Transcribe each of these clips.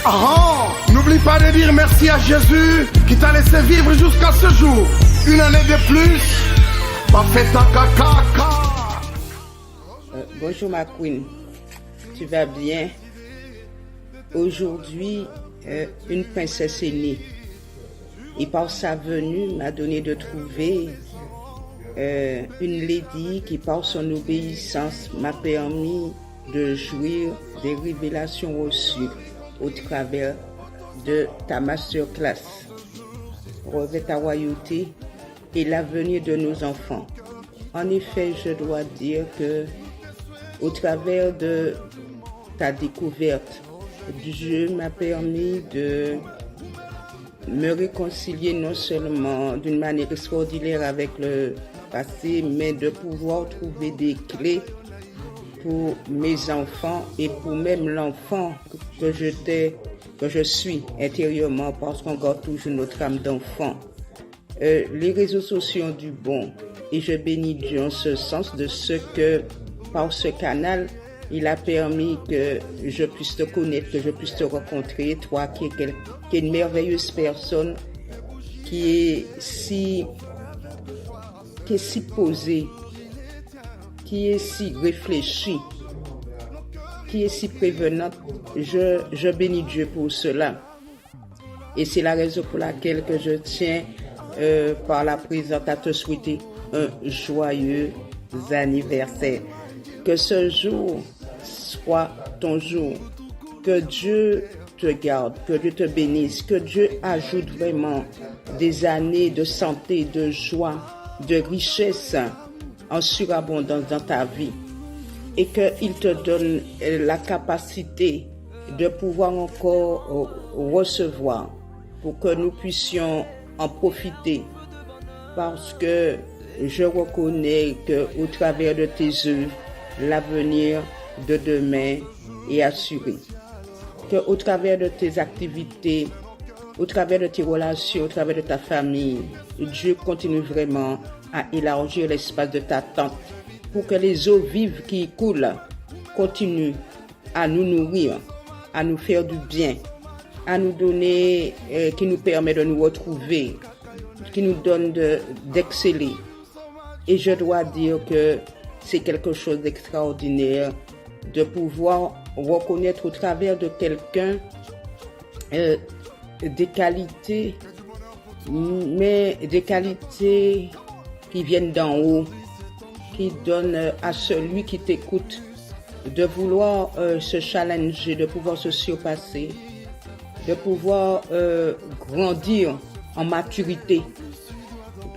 N'oublie pas de dire merci à Jésus qui t'a laissé vivre jusqu'à ce jour. Une année de plus, pas fait ta caca. Bonjour ma queen, tu vas bien? Aujourd'hui, une princesse est née. Et par sa venue, m'a donné de trouver une lady qui, par son obéissance, m'a permis de jouir des révélations reçues au travers de ta masterclass. Revêt ta royauté et l'avenir de nos enfants. En effet, je dois dire que au travers de ta découverte, Dieu m'a permis de me réconcilier non seulement d'une manière extraordinaire avec le passé, mais de pouvoir trouver des clés pour mes enfants et pour même l'enfant que je suis intérieurement, parce qu'on garde toujours notre âme d'enfant. Les réseaux sociaux ont du bon et je bénis Dieu en ce sens de ce que par ce canal, il a permis que je puisse te connaître, que je puisse te rencontrer, toi qui es une merveilleuse personne, qui est si posée, qui est si réfléchie, qui est si prévenante. Je bénis Dieu pour cela. Et c'est la raison pour laquelle que je tiens par la présente à te souhaiter un joyeux anniversaire. Que ce jour soit ton jour. Que Dieu te garde, que Dieu te bénisse, que Dieu ajoute vraiment des années de santé, de joie, de richesse en surabondance dans ta vie. Et qu'il te donne la capacité de pouvoir encore recevoir pour que nous puissions en profiter. Parce que je reconnais qu'au travers de tes œuvres, l'avenir de demain est assuré. Qu'au travers de tes activités, au travers de tes relations, au travers de ta famille, Dieu continue vraiment à élargir l'espace de ta tente pour que les eaux vives qui coulent continuent à nous nourrir, à nous faire du bien, à nous donner, qui nous permet de nous retrouver, qui nous donne d'exceller. Et je dois dire que c'est quelque chose d'extraordinaire de pouvoir reconnaître au travers de quelqu'un des qualités, mais des qualités qui viennent d'en haut, qui donnent à celui qui t'écoute de vouloir se challenger, de pouvoir se surpasser, de pouvoir grandir en maturité,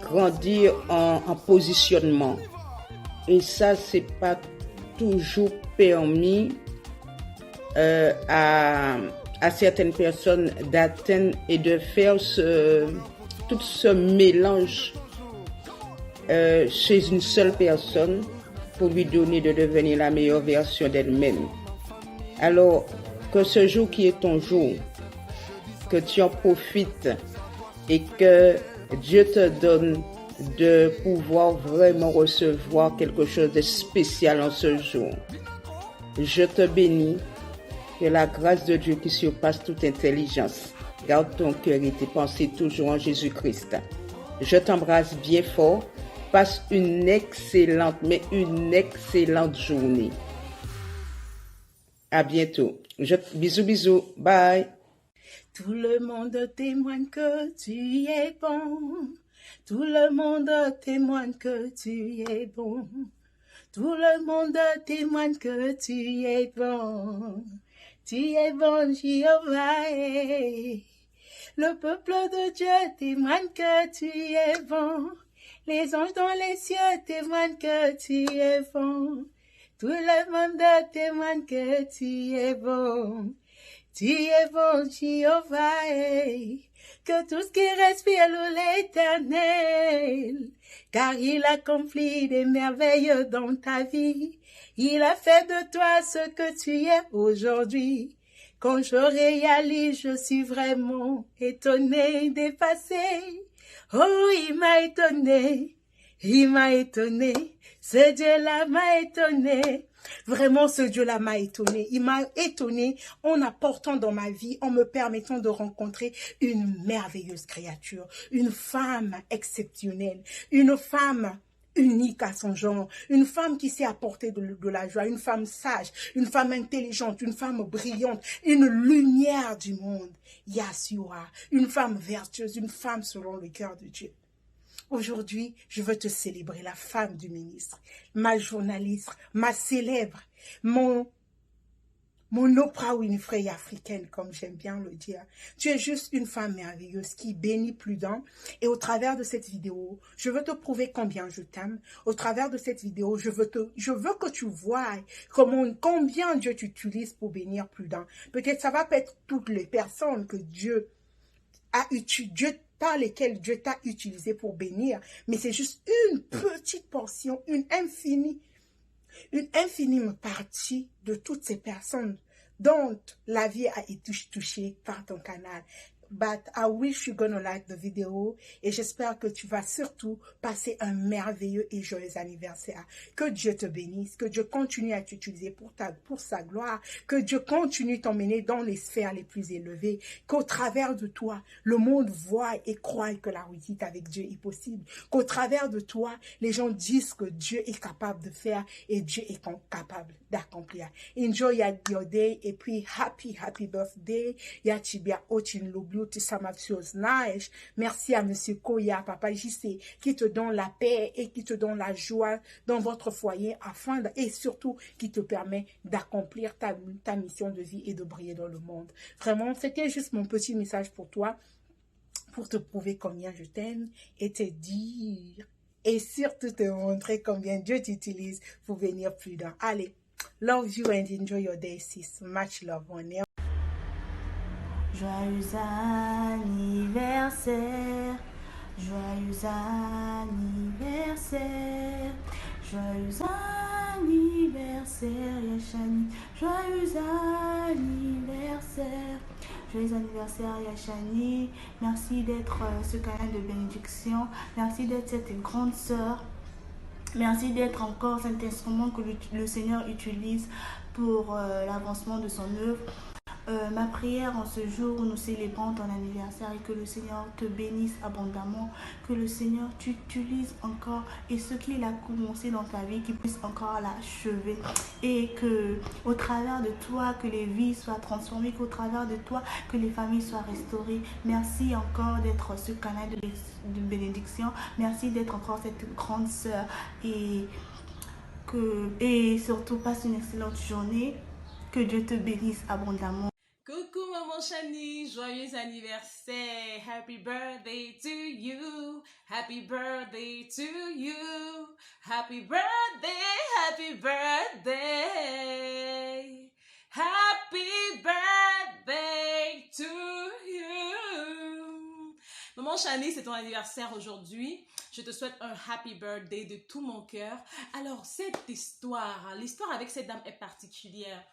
grandir en positionnement. Et ça, c'est pas toujours permis à certaines personnes d'atteindre et de faire tout ce mélange chez une seule personne pour lui donner de devenir la meilleure version d'elle-même. Alors, que ce jour qui est ton jour, que tu en profites et que Dieu te donne de pouvoir vraiment recevoir quelque chose de spécial en ce jour. Je te bénis, que la grâce de Dieu qui surpasse toute intelligence garde ton cœur et tes pensées toujours en Jésus-Christ. Je t'embrasse bien fort. Passe une excellente journée. À bientôt. Bisous, bye. Tout le monde témoigne que tu es bon. Tout le monde témoigne que tu es bon. Tout le monde témoigne que tu es bon. Tu es bon, Jéhovah. Le peuple de Dieu témoigne que tu es bon. Les anges dans les cieux témoignent que tu es bon. Tout le monde témoigne que tu es bon. Tu es bon, Jéhovah. Que tout ce qui respire loue l'Éternel. Car il accomplit des merveilles dans ta vie. Il a fait de toi ce que tu es aujourd'hui. Quand je réalise, je suis vraiment étonnée, dépassée. Oh, il m'a étonné. Il m'a étonné. Ce Dieu-là m'a étonné. Vraiment, ce Dieu-là m'a étonné. Il m'a étonné en apportant dans ma vie, en me permettant de rencontrer une merveilleuse créature, une femme exceptionnelle, une femme unique à son genre, une femme qui sait apporter de la joie, une femme sage, une femme intelligente, une femme brillante, une lumière du monde. Yahshua, une femme vertueuse, une femme selon le cœur de Dieu. Aujourd'hui, je veux te célébrer, la femme du ministre, ma journaliste, ma célèbre, mon Oprah Winfrey africaine, comme j'aime bien le dire. Tu es juste une femme merveilleuse qui bénit plus d'un. Et au travers de cette vidéo, je veux te prouver combien je t'aime. Au travers de cette vidéo, je veux que tu vois combien Dieu t'utilise pour bénir plus d'un. Peut-être ça va pas être toutes les personnes que par lesquelles Dieu t'a utilisé pour bénir, mais c'est juste une petite portion, une infime partie de toutes ces personnes dont la vie a été touchée par ton canal. But I wish you're gonna like the video et j'espère que tu vas surtout passer un merveilleux et joyeux anniversaire. Que Dieu te bénisse, que Dieu continue à t'utiliser pour sa gloire, que Dieu continue t'emmener dans les sphères les plus élevées, qu'au travers de toi, le monde voit et croit que la réussite avec Dieu est possible, qu'au travers de toi, les gens disent que Dieu est capable de faire et Dieu est capable d'accomplir. Enjoy your day et puis happy birthday. Yachibia Ochin Loblu. Merci à Monsieur Koya, Papa JC, qui te donne la paix et qui te donne la joie dans votre foyer et surtout qui te permet d'accomplir ta mission de vie et de briller dans le monde. Vraiment, c'était juste mon petit message pour toi, pour te prouver combien je t'aime et te dire et surtout te montrer combien Dieu t'utilise pour venir plus d'un. Allez, love you and enjoy your day, sis. Much love, on air. Joyeux anniversaire, joyeux anniversaire, joyeux anniversaire, Yachani, joyeux anniversaire, joyeux anniversaire, Yachani. Merci d'être ce canal de bénédiction, merci d'être cette grande sœur. Merci d'être encore cet instrument que le Seigneur utilise pour l'avancement de son œuvre. Ma prière en ce jour où nous célébrons ton anniversaire et que le Seigneur te bénisse abondamment, que le Seigneur t'utilise encore et ce qu'il a commencé dans ta vie, qu'il puisse encore l'achever et que au travers de toi, que les vies soient transformées, qu'au travers de toi, que les familles soient restaurées. Merci encore d'être ce canal de bénédiction. Merci d'être encore cette grande sœur et surtout passe une excellente journée. Que Dieu te bénisse abondamment. Coucou maman Chani, joyeux anniversaire, happy birthday to you, happy birthday to you, happy birthday, happy birthday, happy birthday to you. Maman Chani, c'est ton anniversaire aujourd'hui. Je te souhaite un happy birthday de tout mon cœur. Alors cette histoire, l'histoire avec cette dame est particulière.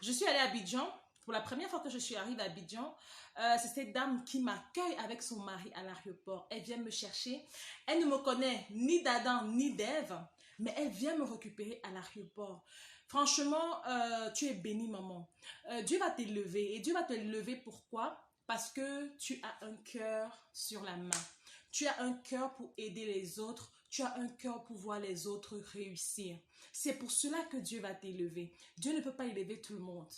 Je suis allée à Abidjan. Pour la première fois que je suis arrivée à Abidjan, c'est cette dame qui m'accueille avec son mari à l'aéroport. Elle vient me chercher. Elle ne me connaît ni d'Adam ni d'Ève, mais elle vient me récupérer à l'aéroport. Franchement, tu es bénie, maman. Dieu va t'élever. Et Dieu va t'élever pourquoi? Parce que tu as un cœur sur la main. Tu as un cœur pour aider les autres. Tu as un cœur pour voir les autres réussir. C'est pour cela que Dieu va t'élever. Dieu ne peut pas élever tout le monde.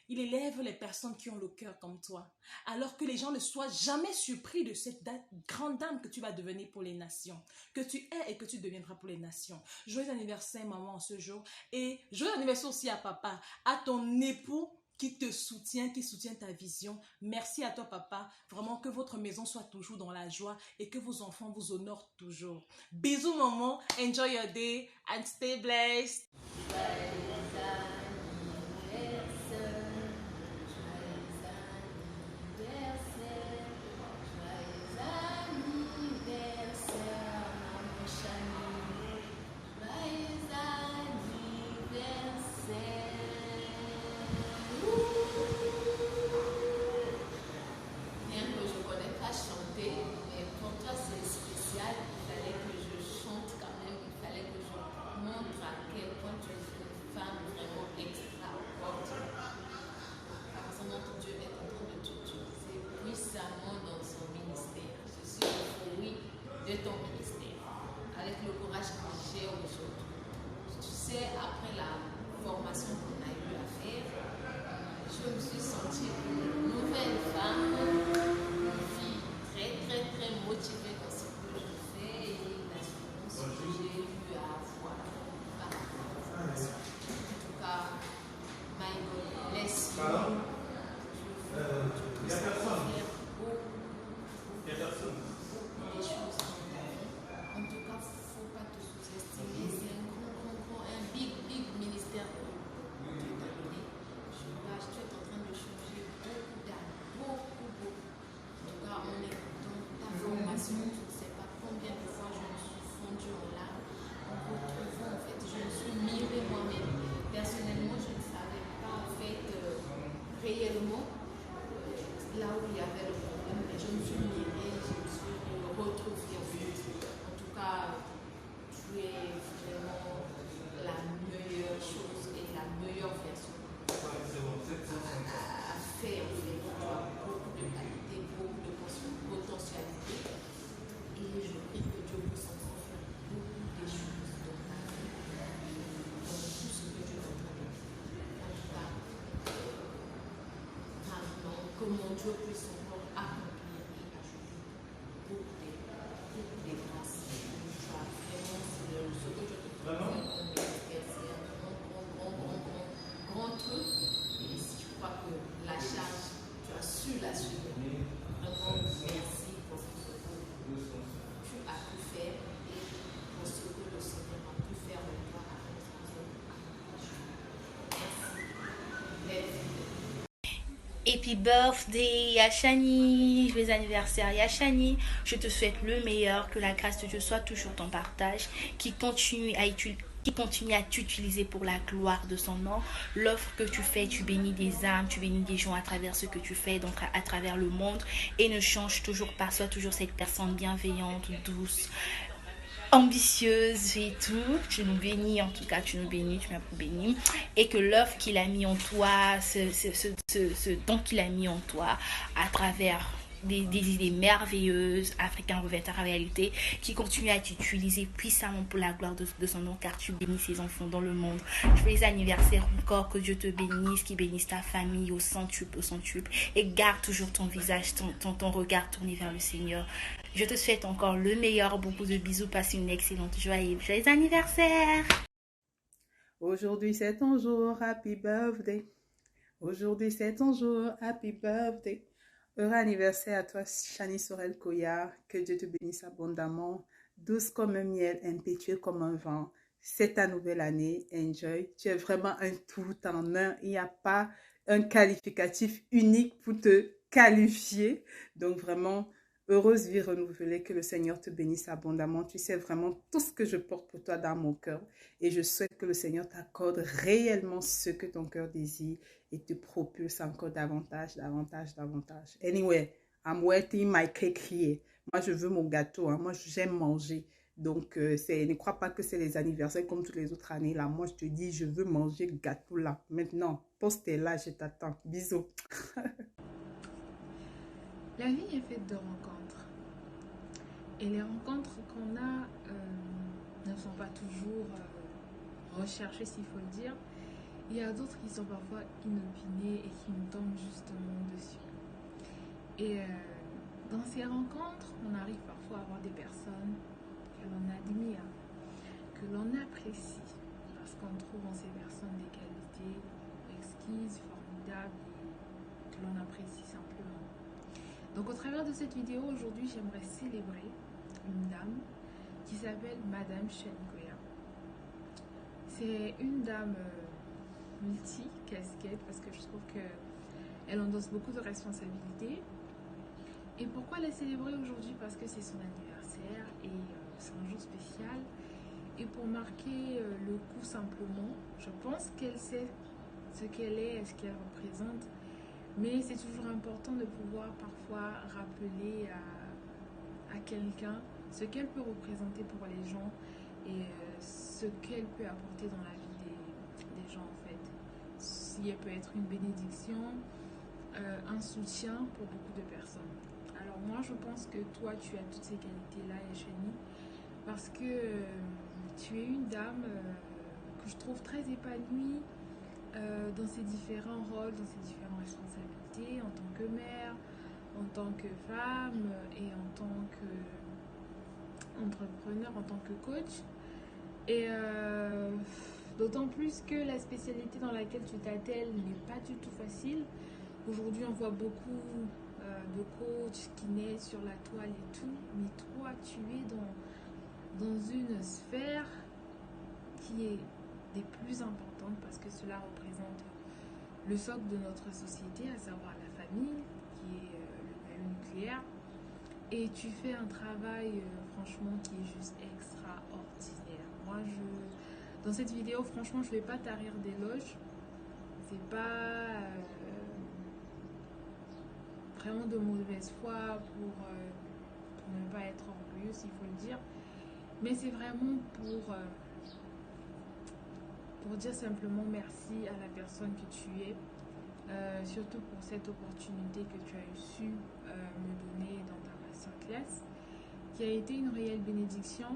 Il élève les personnes qui ont le cœur comme toi. Alors que les gens ne soient jamais surpris de cette grande dame que tu vas devenir pour les nations. Que tu es et que tu deviendras pour les nations. Joyeux anniversaire maman ce jour. Et joyeux anniversaire aussi à papa, à ton époux qui te soutient, qui soutient ta vision. Merci à toi papa. Vraiment que votre maison soit toujours dans la joie et que vos enfants vous honorent toujours. Bisous maman. Enjoy your day and stay blessed. Chanter, mais pour toi c'est spécial, il fallait que je chante quand même. suis sentie une nouvelle femme, une fille très motivée dans ce que je fais et l'assurance que j'ai eu à avoir par rapport à ça. En tout cas, my God bless you. Je veux que tu puisses faire beaucoup des choses dans ta vie. En tout cas, il ne faut pas te sous-estimer. C'est un big ministère que Dieu t'a donné. Tu es en train de changer beaucoup d'âmes. Beaucoup. En tout cas, en écoutant ta formation, je ne sais pas combien de fois je me suis fondue en larmes. En retrouvant, en fait, je me suis mirée moi-même. Personnellement, je ne savais pas, en fait, réellement là où il y avait le problème, mais je me suis mirée, je me suis retrouvée, en fait. En tout cas, tu es vraiment la meilleure chose et la meilleure version à faire. En fait. Tu as beaucoup de qualités, beaucoup de potentialité. Et je prie que Dieu puisse encore faire beaucoup de choses dans ta vie, dans tout ce que Dieu t'a donné. En tout cas, maintenant, que mon Dieu puisse encore accomplir et ajouter beaucoup de grâces. Tu as vraiment, ce que Dieu te donne, c'est un grand truc. Et si tu crois que la charge, tu as su l'assumer. Vraiment, merci pour ce que tu as pu faire et pour ce que le Seigneur a pu faire de toi avec ton Merci. Happy birthday Yashani, joyeux anniversaire Yashani, je te souhaite le meilleur, que la grâce de Dieu soit toujours ton partage, qui continue à t'utiliser pour la gloire de son nom. L'offre que tu fais, tu bénis des âmes, tu bénis des gens à travers ce que tu fais, donc à travers le monde, et ne change toujours pas, sois toujours cette personne bienveillante, douce, ambitieuse et tout. Tu nous bénis, en tout cas tu nous bénis, tu m'as béni, et que l'œuvre qu'il a mis en toi, ce don qu'il a mis en toi à travers des idées merveilleuses, Africain revêt ta réalité, qui continue à t'utiliser puissamment pour la gloire de son nom, car tu bénis ses enfants dans le monde. Joyeux anniversaire encore, que Dieu te bénisse, qu'il bénisse ta famille au centuple, et garde toujours ton visage, ton regard tourné vers le Seigneur. Je te souhaite encore le meilleur, beaucoup de bisous, passe une excellente journée. Joyeux anniversaire! Aujourd'hui c'est ton jour, happy birthday. Aujourd'hui c'est ton jour, happy birthday. Heureux anniversaire à toi, Shani Sorel Koya. Que Dieu te bénisse abondamment, douce comme un miel, impétueux comme un vent. C'est ta nouvelle année, enjoy. Tu es vraiment un tout en un. Il n'y a pas un qualificatif unique pour te qualifier. Donc vraiment, heureuse vie renouvelée, que le Seigneur te bénisse abondamment. Tu sais vraiment tout ce que je porte pour toi dans mon cœur. Et je souhaite que le Seigneur t'accorde réellement ce que ton cœur désire et te propulse encore davantage. Anyway, I'm waiting my cake here. Moi, je veux mon gâteau. Moi, j'aime manger. Donc, ne crois pas que c'est les anniversaires comme toutes les autres années. Là, moi, je te dis, je veux manger le gâteau là. Maintenant, postez là, je t'attends. Bisous. La vie est faite de rencontres. Et les rencontres qu'on a ne sont pas toujours recherchées, s'il faut le dire. Il y a d'autres qui sont parfois inopinées et qui nous tombent justement dessus. Et dans ces rencontres, on arrive parfois à voir des personnes que l'on admire, que l'on apprécie, parce qu'on trouve en ces personnes des qualités exquises, formidables, et que l'on apprécie simplement. Donc au travers de cette vidéo, aujourd'hui, j'aimerais célébrer une dame qui s'appelle Madame Shani Koya. C'est une dame multi-casquette parce que je trouve qu'elle endosse beaucoup de responsabilités. Et pourquoi la célébrer aujourd'hui? Parce que c'est son anniversaire et c'est un jour spécial. Et pour marquer le coup simplement, je pense qu'elle sait ce qu'elle est et ce qu'elle représente. Mais c'est toujours important de pouvoir parfois rappeler à quelqu'un ce qu'elle peut représenter pour les gens et ce qu'elle peut apporter dans la vie des gens en fait. Si elle peut être une bénédiction, un soutien pour beaucoup de personnes. Alors moi je pense que toi tu as toutes ces qualités-là, Yashani, parce que tu es une dame que je trouve très épanouie, dans ses différents rôles, dans ses différentes responsabilités en tant que mère, en tant que femme et en tant qu'entrepreneur, en tant que coach. Et d'autant plus que la spécialité dans laquelle tu t'attelles n'est pas du tout facile. Aujourd'hui, on voit beaucoup de coachs qui naissent sur la toile et tout, mais toi, tu es dans une sphère qui est des plus importantes parce que cela représente le socle de notre société, à savoir la famille, qui est le noyau nucléaire. Et tu fais un travail, franchement, qui est juste extraordinaire. Moi, dans cette vidéo, franchement, je ne vais pas tarir d'éloges. C'est pas vraiment de mauvaise foi pour ne pas être orgueilleux, s'il faut le dire. Mais c'est vraiment pour dire simplement merci à la personne que tu es. Surtout pour cette opportunité que tu as su me donner dans ta masterclass, qui a été une réelle bénédiction,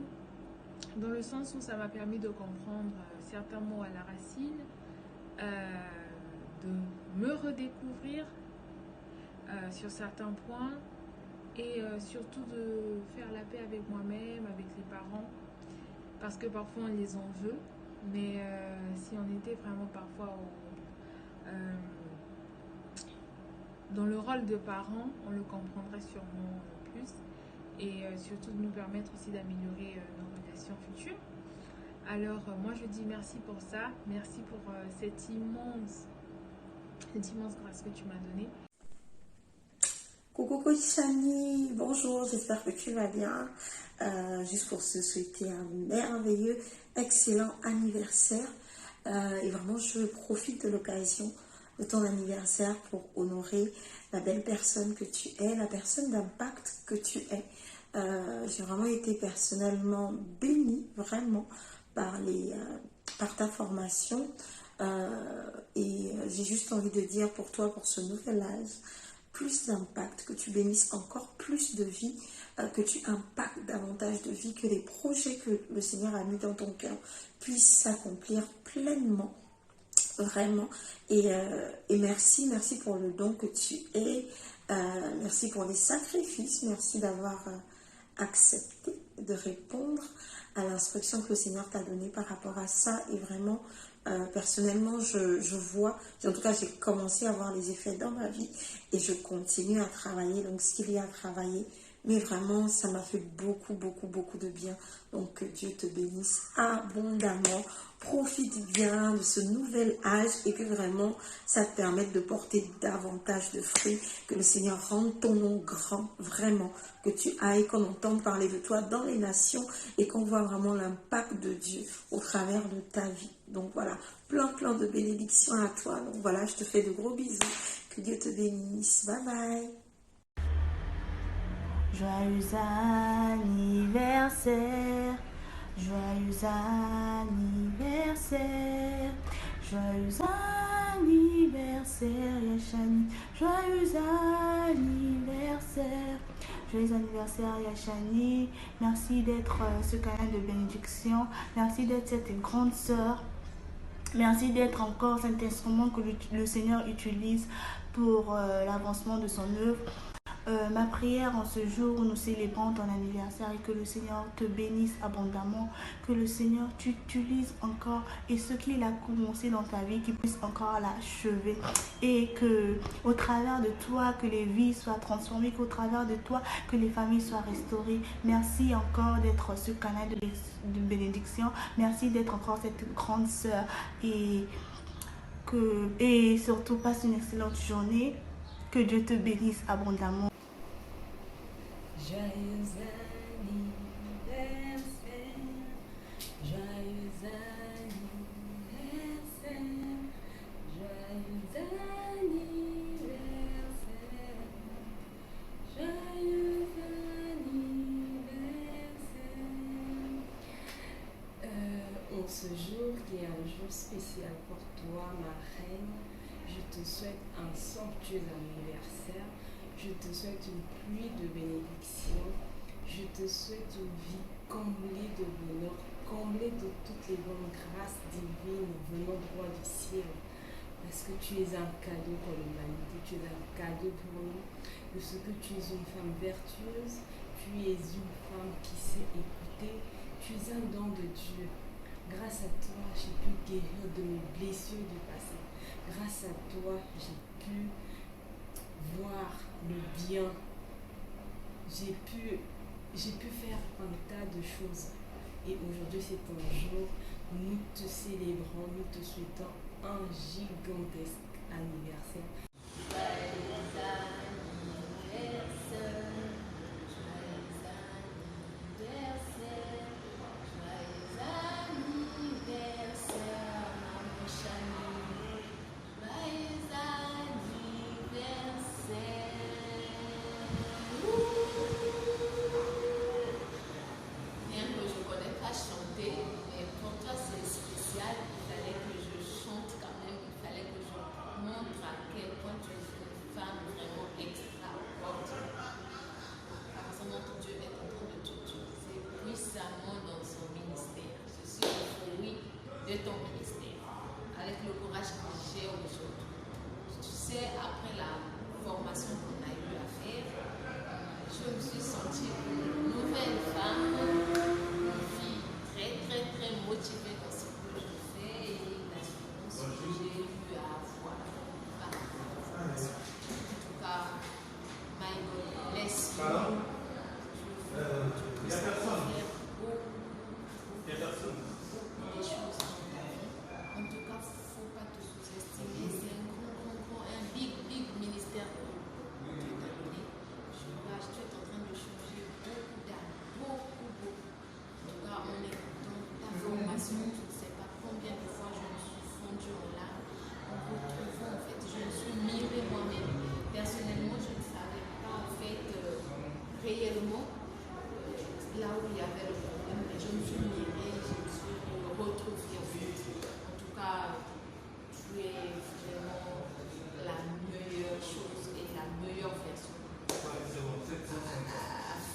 dans le sens où ça m'a permis de comprendre certains mots à la racine, de me redécouvrir sur certains points et surtout de faire la paix avec moi-même, avec les parents, parce que parfois on les en veut, mais si on était vraiment parfois dans le rôle de parent, on le comprendrait sûrement plus et surtout de nous permettre aussi d'améliorer nos relations futures. Alors moi je dis merci pour ça, merci pour cette immense grâce que tu m'as donnée. Coucou Coach Chani, bonjour, j'espère que tu vas bien. Juste pour te souhaiter un merveilleux, excellent anniversaire. Et vraiment, je profite de l'occasion de ton anniversaire pour honorer la belle personne que tu es, la personne d'impact que tu es. J'ai vraiment été personnellement bénie, vraiment, par ta formation. Et j'ai juste envie de dire pour toi, pour ce nouvel âge, plus d'impact, que tu bénisses encore plus de vie, que tu impactes davantage de vie, que les projets que le Seigneur a mis dans ton cœur puissent s'accomplir pleinement, vraiment. Et merci pour le don que tu es, merci pour les sacrifices, merci d'avoir accepté de répondre à l'instruction que le Seigneur t'a donnée par rapport à ça. Et vraiment, personnellement, je vois, en tout cas j'ai commencé à voir les effets dans ma vie et je continue à travailler, donc ce qu'il y a à travailler, mais vraiment ça m'a fait beaucoup de bien. Donc que Dieu te bénisse abondamment, profite bien de ce nouvel âge et que vraiment ça te permette de porter davantage de fruits, que le Seigneur rende ton nom grand, vraiment, que tu ailles, qu'on entende parler de toi dans les nations et qu'on voit vraiment l'impact de Dieu au travers de ta vie. Donc voilà, plein de bénédictions à toi. Donc voilà, je te fais de gros bisous. Que Dieu te bénisse. Bye bye. Joyeux anniversaire, joyeux anniversaire, joyeux anniversaire Yachani, joyeux anniversaire. Joyeux anniversaire Yachani, merci d'être ce canal de bénédiction, merci d'être cette grande sœur. Merci d'être encore cet instrument que le Seigneur utilise pour l'avancement de son œuvre. Ma prière en ce jour où nous célébrons ton anniversaire est que le Seigneur te bénisse abondamment, que le Seigneur t'utilise encore et ce qu'il a commencé dans ta vie, qu'il puisse encore l'achever et que au travers de toi, que les vies soient transformées, qu'au travers de toi, que les familles soient restaurées. Merci encore d'être ce canal de bénédiction. Merci d'être encore cette grande sœur et surtout passe une excellente journée. Que Dieu te bénisse abondamment. Joyeux anniversaire, joyeux anniversaire, joyeux anniversaire, joyeux anniversaire. En ce jour qui est un jour spécial pour toi, ma reine, je te souhaite un somptueux anniversaire. Je te souhaite une pluie de bénédictions. Je te souhaite une vie comblée de bonheur, comblée de toutes les bonnes grâces divines venant droit du ciel. Parce que tu es un cadeau pour l'humanité, tu es un cadeau pour nous. Parce que tu es une femme vertueuse, tu es une femme qui sait écouter, tu es un don de Dieu. Grâce à toi, j'ai pu guérir de mes blessures du passé. Grâce à toi, j'ai pu voir le bien. J'ai pu faire un tas de choses. Et aujourd'hui, c'est ton jour. Nous te célébrons, nous te souhaitons un gigantesque anniversaire. Bien que je ne connais pas chanter, mais pour toi c'est spécial, il fallait que je chante quand même, il fallait que je montre à quel point tu es une femme vraiment extraordinaire. La façon dont Dieu est en train de t'utiliser puissamment dans son ministère. Je suis le fruit de ton ministère, avec le courage que j'ai aujourd'hui. Tu sais, après la formation qu'on a eu à faire, je me suis sentie une nouvelle femme, une fille très motivée dans ce que je fais et l'assurance que j'ai eu à avoir par la formation. En tout cas, my God bless you. Je veux que tu puisses faire beaucoup des choses dans ta vie. En tout cas, il ne faut pas te sous-estimer. C'est un big ministère que Dieu t'a donné. Tu es en train de changer beaucoup d'âmes, beaucoup. En tout cas, on est dans ta formation, tu ne sais pas combien de fois je me suis fondue en larmes. En retrouvant, en fait, je me suis mirée moi-même. Personnellement, je ne savais pas, en fait, réellement, là où il y avait le problème, mais je me suis mirée, je me suis retrouvée, en fait. En tout cas, tu es vraiment la meilleure chose et la meilleure version à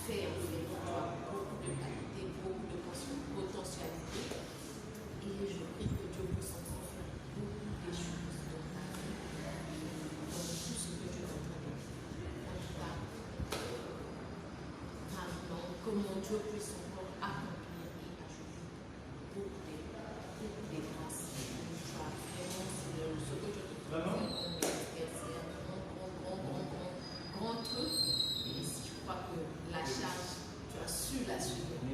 faire. Tu as beaucoup de qualité, beaucoup de potentialité. Et je prie que Dieu puisse encore faire beaucoup de choses dans ta vie, dans tout ce que tu es en train de faire. En tout cas, maintenant, que mon Dieu puisse encore accomplir et ajouter beaucoup de grâces. Tu as vraiment, ce que je te propose, c'est un grand truc. Et si je crois que la charge, tu as su l'assumer.